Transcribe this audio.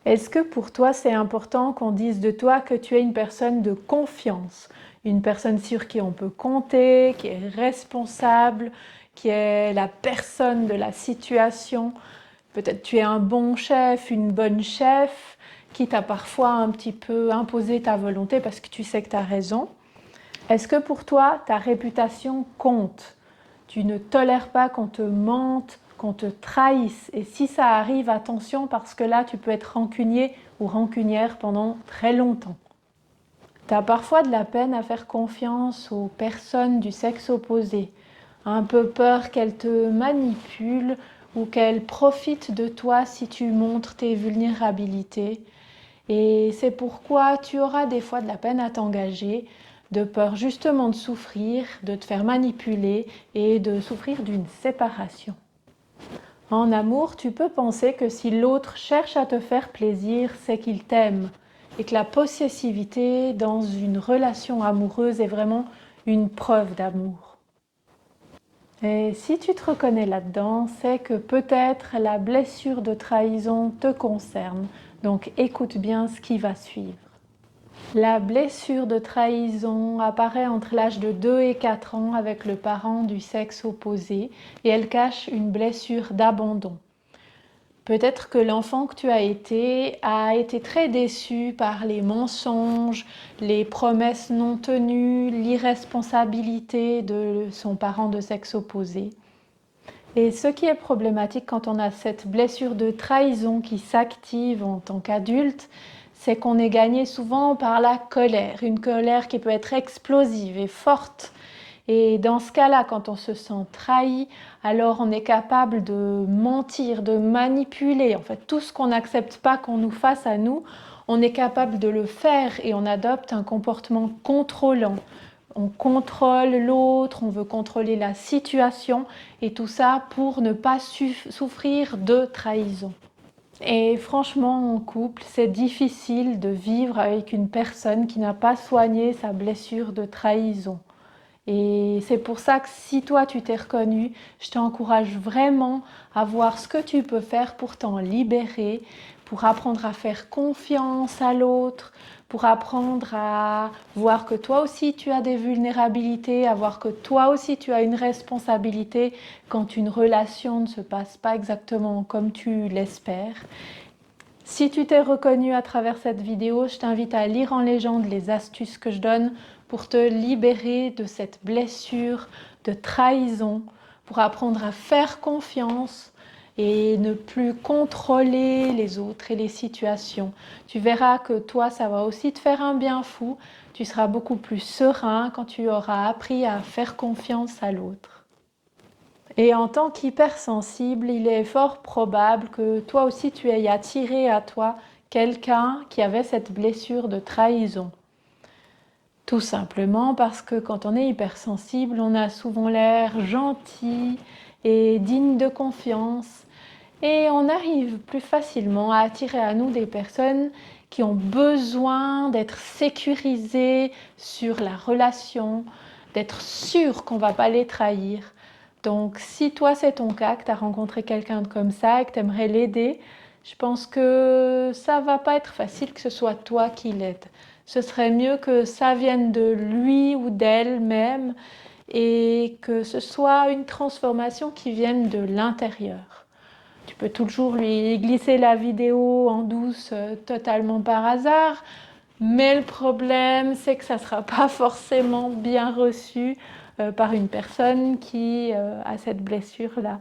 Est-ce que pour toi, c'est important qu'on dise de toi que tu es une personne de confiance, une personne sur qui on peut compter, qui est responsable, qui est la personne de la situation? Peut-être tu es un bon chef, une bonne chef, qui t'a parfois un petit peu imposé ta volonté parce que tu sais que tu as raison. Est-ce que pour toi, ta réputation compte? Tu ne tolères pas qu'on te mente, qu'on te trahisse. Et si ça arrive, attention, parce que là, tu peux être rancunier ou rancunière pendant très longtemps. Tu as parfois de la peine à faire confiance aux personnes du sexe opposé. Un peu peur qu'elles te manipulent ou qu'elles profitent de toi si tu montres tes vulnérabilités. Et c'est pourquoi tu auras des fois de la peine à t'engager, de peur justement de souffrir, de te faire manipuler et de souffrir d'une séparation. En amour, tu peux penser que si l'autre cherche à te faire plaisir, c'est qu'il t'aime et que la possessivité dans une relation amoureuse est vraiment une preuve d'amour. Et si tu te reconnais là-dedans, c'est que peut-être la blessure de trahison te concerne. Donc écoute bien ce qui va suivre. La blessure de trahison apparaît entre l'âge de 2 et 4 ans avec le parent du sexe opposé et elle cache une blessure d'abandon. Peut-être que l'enfant que tu as été très déçu par les mensonges, les promesses non tenues, l'irresponsabilité de son parent de sexe opposé. Et ce qui est problématique quand on a cette blessure de trahison qui s'active en tant qu'adulte, c'est qu'on est gagné souvent par la colère, une colère qui peut être explosive et forte. Et dans ce cas-là, quand on se sent trahi, alors on est capable de mentir, de manipuler. En fait, tout ce qu'on n'accepte pas qu'on nous fasse à nous, on est capable de le faire et on adopte un comportement contrôlant. On contrôle l'autre, on veut contrôler la situation et tout ça pour ne pas souffrir de trahison. Et franchement, en couple, c'est difficile de vivre avec une personne qui n'a pas soigné sa blessure de trahison. Et c'est pour ça que si toi tu t'es reconnu, je t'encourage vraiment à voir ce que tu peux faire pour t'en libérer, pour apprendre à faire confiance à l'autre, pour apprendre à voir que toi aussi tu as des vulnérabilités, à voir que toi aussi tu as une responsabilité quand une relation ne se passe pas exactement comme tu l'espères. Si tu t'es reconnu à travers cette vidéo, je t'invite à lire en légende les astuces que je donne pour te libérer de cette blessure de trahison, pour apprendre à faire confiance et ne plus contrôler les autres et les situations. Tu verras que toi, ça va aussi te faire un bien fou. Tu seras beaucoup plus serein quand tu auras appris à faire confiance à l'autre. Et en tant qu'hypersensible, il est fort probable que toi aussi tu aies attiré à toi quelqu'un qui avait cette blessure de trahison. Tout simplement parce que quand on est hypersensible, on a souvent l'air gentil et digne de confiance. Et on arrive plus facilement à attirer à nous des personnes qui ont besoin d'être sécurisées sur la relation, d'être sûres qu'on ne va pas les trahir. Donc si toi c'est ton cas, que tu as rencontré quelqu'un comme ça et que tu aimerais l'aider, je pense que ça ne va pas être facile que ce soit toi qui l'aide. Ce serait mieux que ça vienne de lui ou d'elle-même et que ce soit une transformation qui vienne de l'intérieur. Tu peux toujours lui glisser la vidéo en douce totalement par hasard, mais le problème c'est que ça ne sera pas forcément bien reçu par une personne qui a cette blessure-là.